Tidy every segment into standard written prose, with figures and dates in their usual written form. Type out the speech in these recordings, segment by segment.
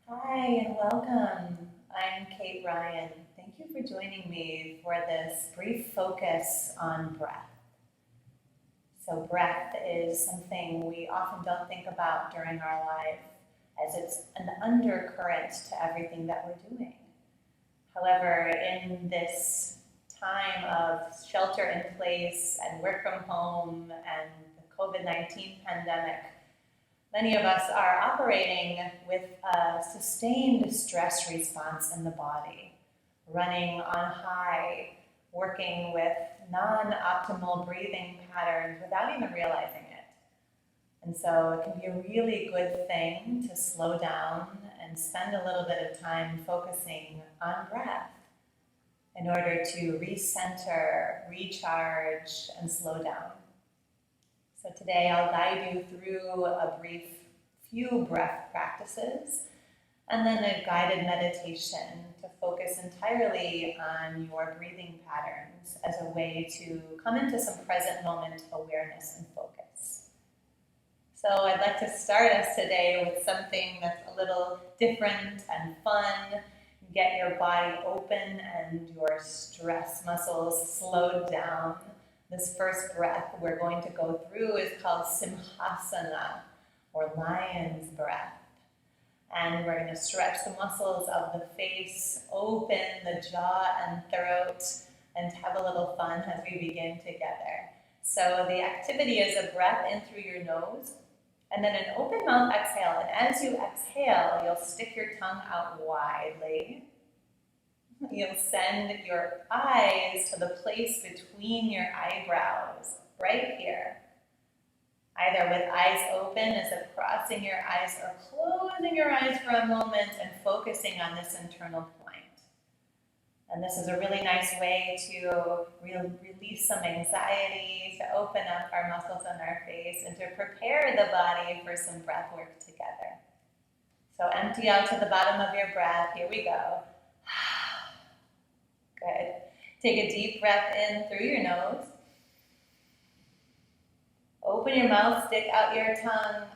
Hi and welcome. I'm Kate Ryan. Thank you for joining me for this brief focus on breath. So, breath is something we often don't think about during our life as it's an undercurrent to everything that we're doing. However, in this time of shelter in place and work from home and the COVID-19 pandemic, many of us are operating with a sustained stress response in the body, running on high, working with non-optimal breathing patterns without even realizing it. And so it can be a really good thing to slow down and spend a little bit of time focusing on breath in order to recenter, recharge, and slow down. So today I'll guide you through a brief few breath practices and then a guided meditation to focus entirely on your breathing patterns as a way to come into some present moment awareness and focus. So I'd like to start us today with something that's a little different and fun. Get your body open and your stress muscles slowed down. This first breath we're going to go through is called Simhasana, or lion's breath. And we're going to stretch the muscles of the face, open the jaw and throat, and have a little fun as we begin together. So the activity is a breath in through your nose, and then an open mouth exhale. And as you exhale, you'll stick your tongue out widely. You'll send your eyes to the place between your eyebrows, right here. Either with eyes open as if crossing your eyes or closing your eyes for a moment and focusing on this internal point. And this is a really nice way to release some anxiety, to open up our muscles in our face, and to prepare the body for some breath work together. So empty out to the bottom of your breath. Here we go. Good. Take a deep breath in through your nose. Open your mouth, stick out your tongue.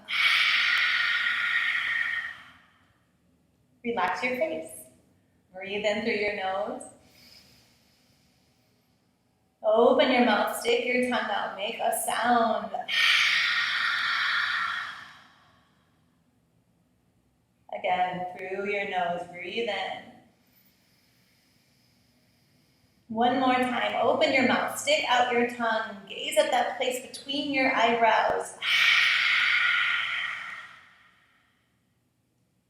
Relax your face. Breathe in through your nose. Open your mouth, stick your tongue out, make a sound. Again, through your nose, breathe in. One more time, open your mouth, stick out your tongue, gaze at that place between your eyebrows.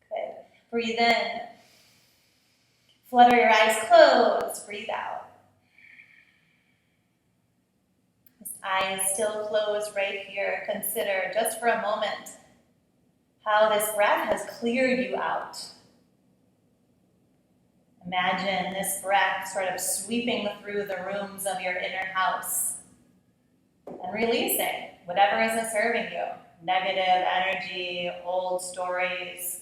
Good. Breathe in. Flutter your eyes closed. Breathe out. This eye is still closed right here. Consider just for a moment how this breath has cleared you out. Imagine this breath sort of sweeping through the rooms of your inner house and releasing whatever isn't serving you. Negative energy, old stories,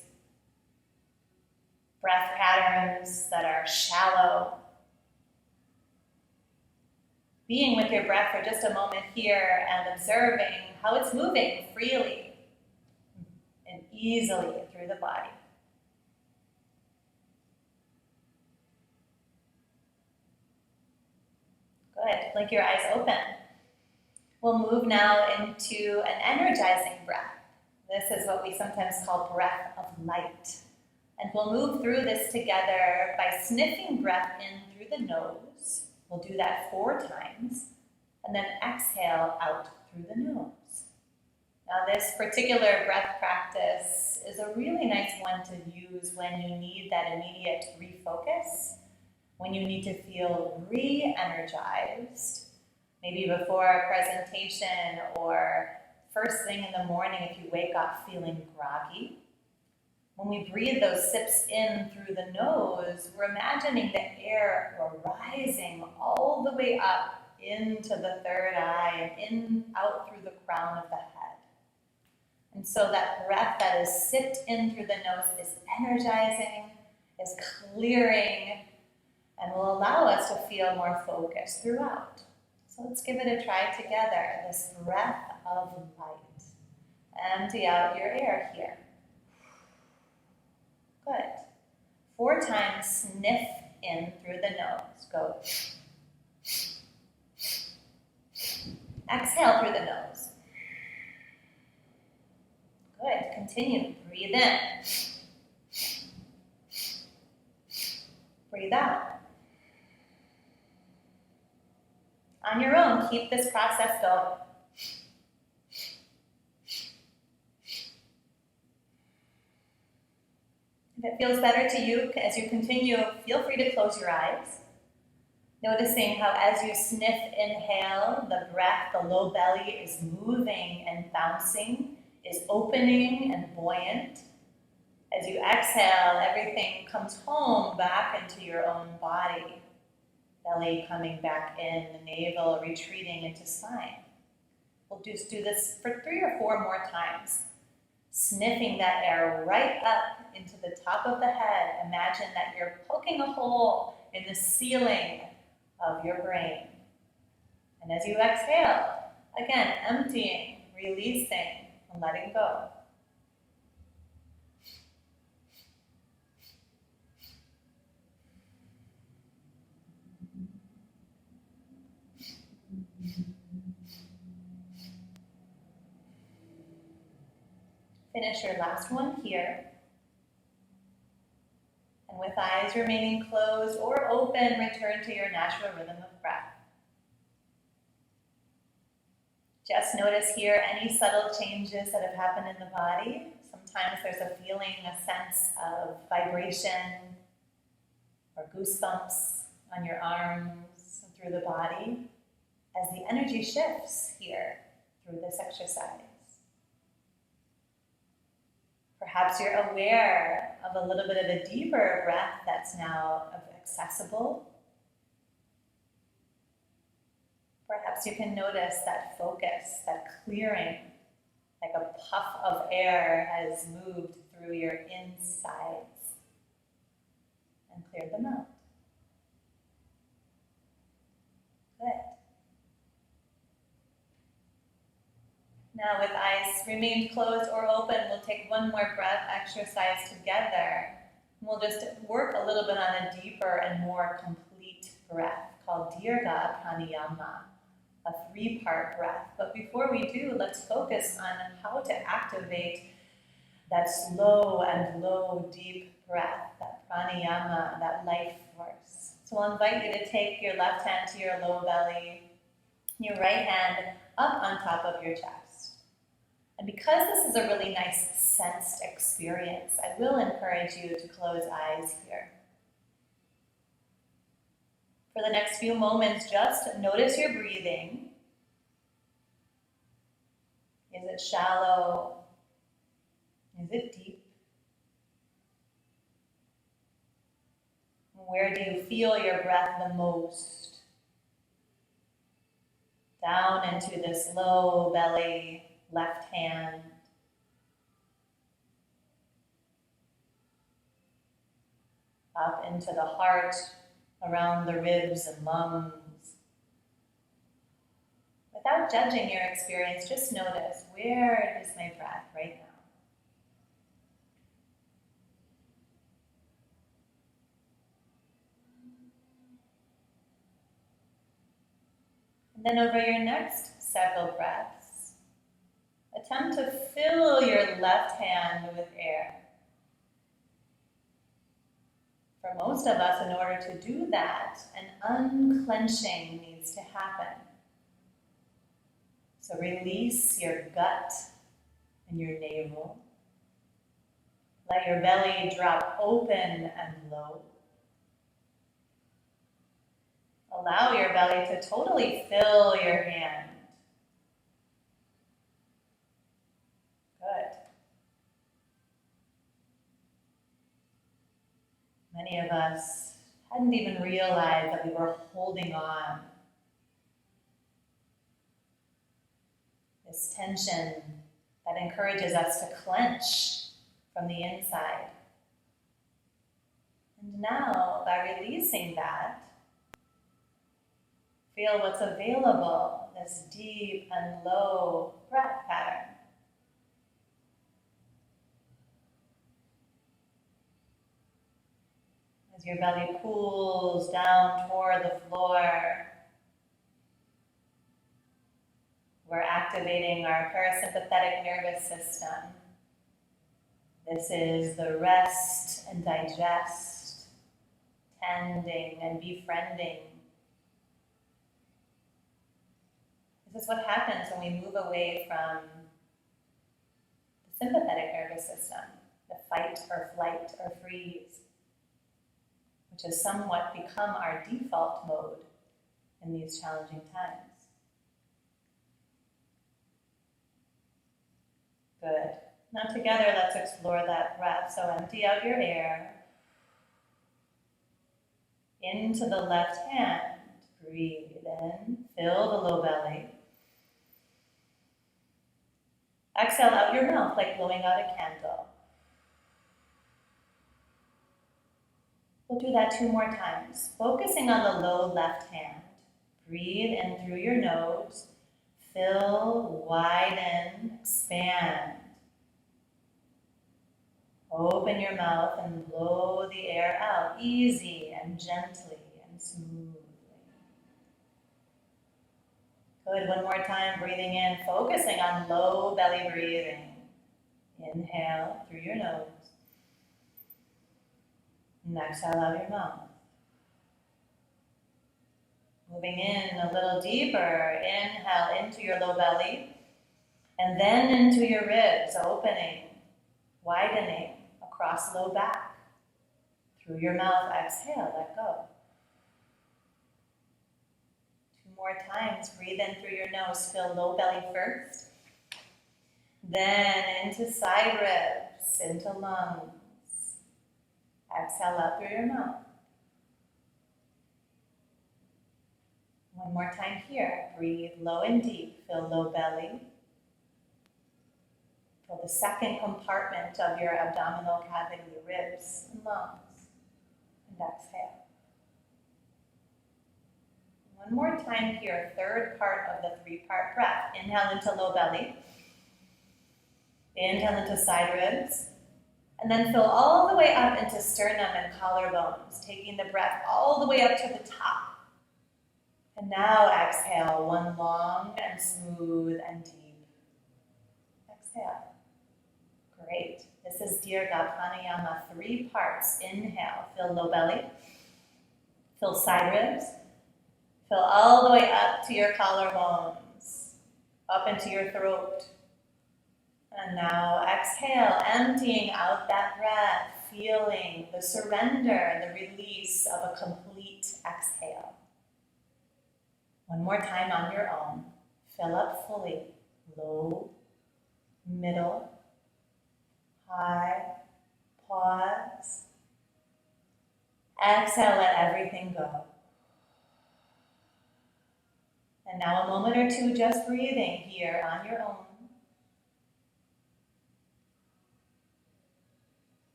breath patterns that are shallow. Being with your breath for just a moment here and observing how it's moving freely and easily through the body. Good. Blink your eyes open. We'll move now into an energizing breath. This is what we sometimes call breath of light. And we'll move through this together by sniffing breath in through the nose. We'll do that 4 times. And then exhale out through the nose. Now this particular breath practice is a really nice one to use when you need that immediate refocus, when you need to feel re-energized, maybe before a presentation or first thing in the morning if you wake up feeling groggy. When we breathe those sips in through the nose, we're imagining the air rising all the way up into the third eye and out through the crown of the head. And so that breath that is sipped in through the nose is energizing, is clearing, and will allow us to feel more focused throughout. So let's give it a try together, this breath of light. Empty out your air here. Good. 4 times, sniff in through the nose. Go. Exhale through the nose. Good. Continue. Breathe in. Breathe out. On your own, keep this process going. If it feels better to you as you continue, feel free to close your eyes. Noticing how as you sniff, inhale, the breath, the low belly is moving and bouncing, is opening and buoyant. As you exhale, everything comes home back into your own body. Belly coming back in, the navel retreating into spine. We'll just do this for 3 or 4 more times. Sniffing that air right up into the top of the head. Imagine that you're poking a hole in the ceiling of your brain. And as you exhale, again, emptying, releasing, and letting go. Finish your last one here. And with eyes remaining closed or open, return to your natural rhythm of breath. Just notice here any subtle changes that have happened in the body. Sometimes there's a feeling, a sense of vibration or goosebumps on your arms and through the body as the energy shifts here through this exercise. Perhaps you're aware of a little bit of a deeper breath that's now accessible. Perhaps you can notice that focus, that clearing, like a puff of air has moved through your insides and cleared them out. Good. Now with eyes remained closed or open, we'll take one more breath exercise together. We'll just work a little bit on a deeper and more complete breath called Dirga Pranayama, a 3-part breath. But before we do, let's focus on how to activate that slow and low, deep breath, that pranayama, that life force. So I'll invite you to take your left hand to your low belly, your right hand up on top of your chest. And because this is a really nice sensed experience, I will encourage you to close eyes here. For the next few moments, just notice your breathing. Is it shallow? Is it deep? Where do you feel your breath the most? Down into this low belly, left hand. Up into the heart, around the ribs and lungs. Without judging your experience, just notice, where is my breath right now? And then over your next several breaths, attempt to fill your left hand with air. For most of us, in order to do that, an unclenching needs to happen. So release your gut and your navel. Let your belly drop open and low. Allow your belly to totally fill your hand. Good. Many of us hadn't even realized that we were holding on. This tension that encourages us to clench from the inside. And now, by releasing that, feel what's available, this deep and low breath pattern. As your belly cools down toward the floor, we're activating our parasympathetic nervous system. This is the rest and digest, tending and befriending. This is what happens when we move away from the sympathetic nervous system, the fight or flight or freeze, which has somewhat become our default mode in these challenging times. Good. Now together, let's explore that breath. So empty out your air. Into the left hand. Breathe in. Fill the low belly. Exhale out your mouth like blowing out a candle. We'll do that 2 more times. Focusing on the low left hand. Breathe in through your nose. Fill, widen, expand. Open your mouth and blow the air out, easy and gently and smoothly. Good, 1 more time, breathing in, focusing on low belly breathing. Inhale through your nose. And exhale out your mouth. Moving in a little deeper, inhale into your low belly, and then into your ribs, opening, widening across low back. Through your mouth, exhale, let go. 2 more times, breathe in through your nose, fill low belly first, then into side ribs, into lungs. Exhale out through your mouth. 1 more time here. Breathe low and deep. Fill low belly. Fill the second compartment of your abdominal cavity, ribs and lungs. And exhale. 1 more time here. 3rd part of the 3-part breath. Inhale into low belly. Inhale into side ribs. And then fill all the way up into sternum and collarbones, taking the breath all the way up to the top. And now exhale, 1 long and smooth and deep. Exhale. Great. This is Dirga Pranayama, 3 parts. Inhale, fill low belly. Fill side ribs. Fill all the way up to your collarbones, up into your throat. And now exhale, emptying out that breath, feeling the surrender and the release of a complete exhale. 1 more time on your own. Fill up fully, low, middle, high, pause. Exhale, let everything go. And now a moment or 2 just breathing here on your own.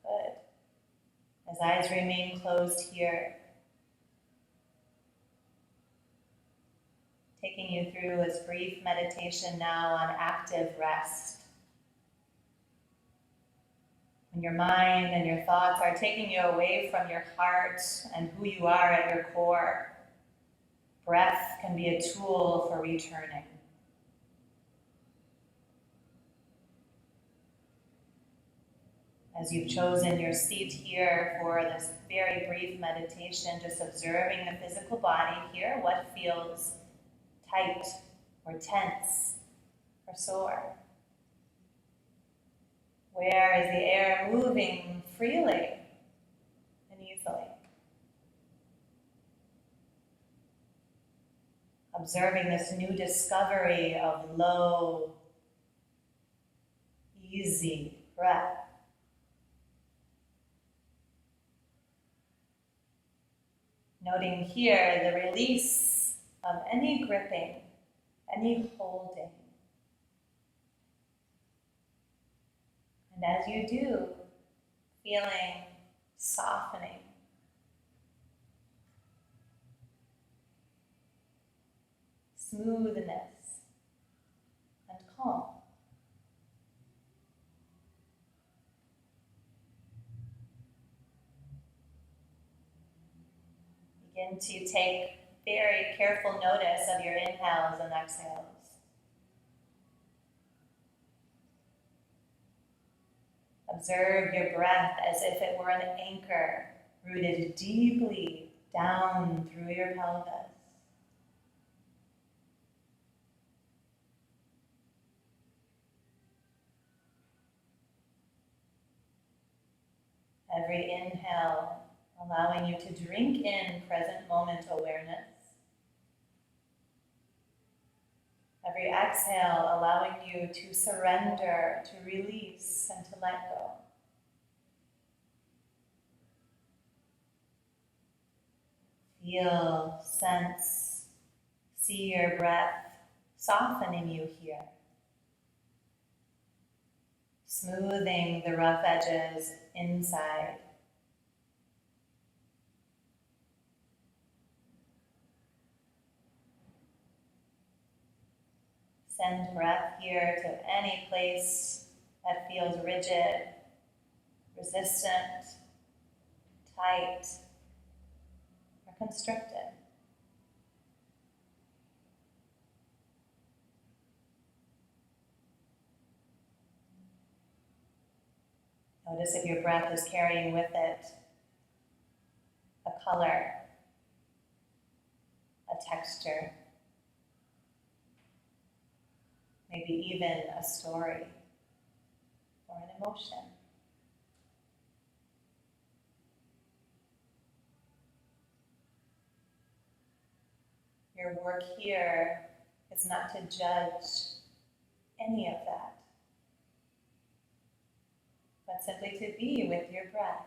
Good. As eyes remain closed here, taking you through this brief meditation now on active rest. When your mind and your thoughts are taking you away from your heart and who you are at your core, breath can be a tool for returning. As you've chosen your seat here for this very brief meditation, just observing the physical body here, what feels tight or tense or sore. Where is the air moving freely and easily? Observing this new discovery of low, easy breath. Noting here the release of any gripping, any holding. And as you do, feeling softening. Smoothness and calm. Begin to take very careful notice of your inhales and exhales. Observe your breath as if it were an anchor rooted deeply down through your pelvis. Every inhale allowing you to drink in present moment awareness. Every exhale allowing you to surrender, to release, and to let go. Feel, sense, see your breath softening you here. Smoothing the rough edges inside. Send breath here to any place that feels rigid, resistant, tight, or constricted. Notice if your breath is carrying with it a color, a texture, maybe even a story or an emotion. Your work here is not to judge any of that, but simply to be with your breath,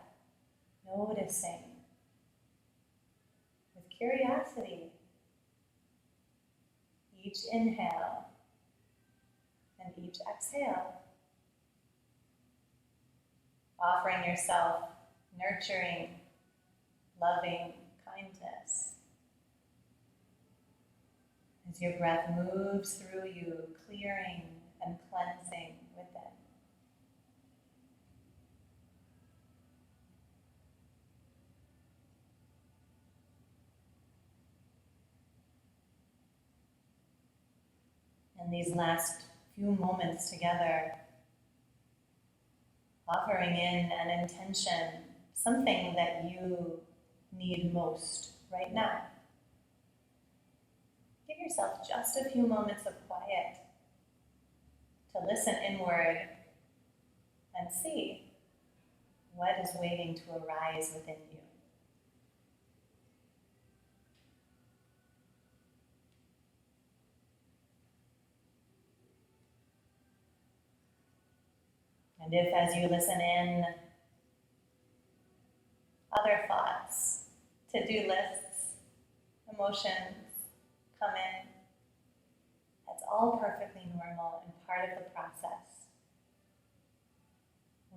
noticing with curiosity each inhale and each exhale, offering yourself nurturing, loving kindness as your breath moves through you, clearing and cleansing within. In these last few moments together, offering in an intention, something that you need most right now. Give yourself just a few moments of quiet to listen inward and see what is waiting to arise within you. And if, as you listen in, other thoughts, to-do lists, emotions come in, that's all perfectly normal and part of the process.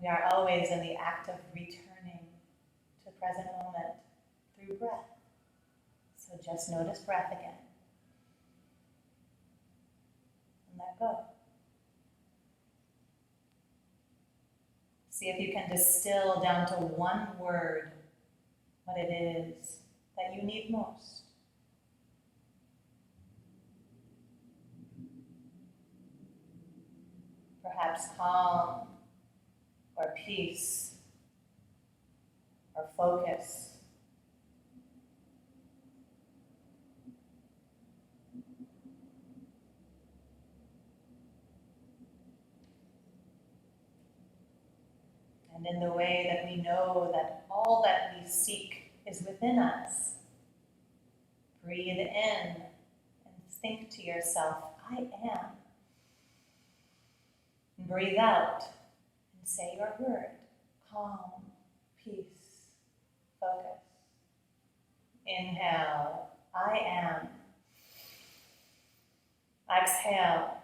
We are always in the act of returning to present moment through breath. So just notice breath again. And let go. See if you can distill down to one word what it is that you need most. Perhaps calm, or peace, or focus. And in the way that we know that all that we seek is within us, breathe in and think to yourself, I am. And breathe out and say your word, calm, peace, focus. Inhale, I am. Exhale,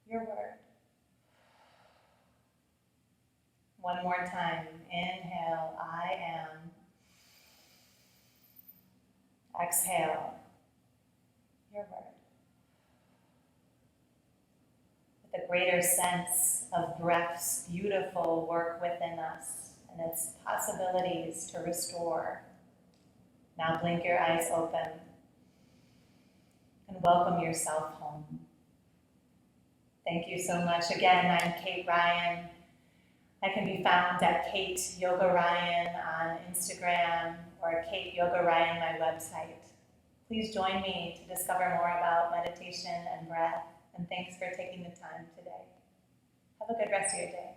your word. One more time. Inhale, I am. Exhale, your word. With a greater sense of breath's beautiful work within us and its possibilities to restore, Now blink your eyes open and welcome yourself home. Thank you so much. Again, I'm Kate Ryan. I can be found at Kate Yoga Ryan on Instagram or Kate Yoga Ryan, my website. Please join me to discover more about meditation and breath. And thanks for taking the time today. Have a good rest of your day.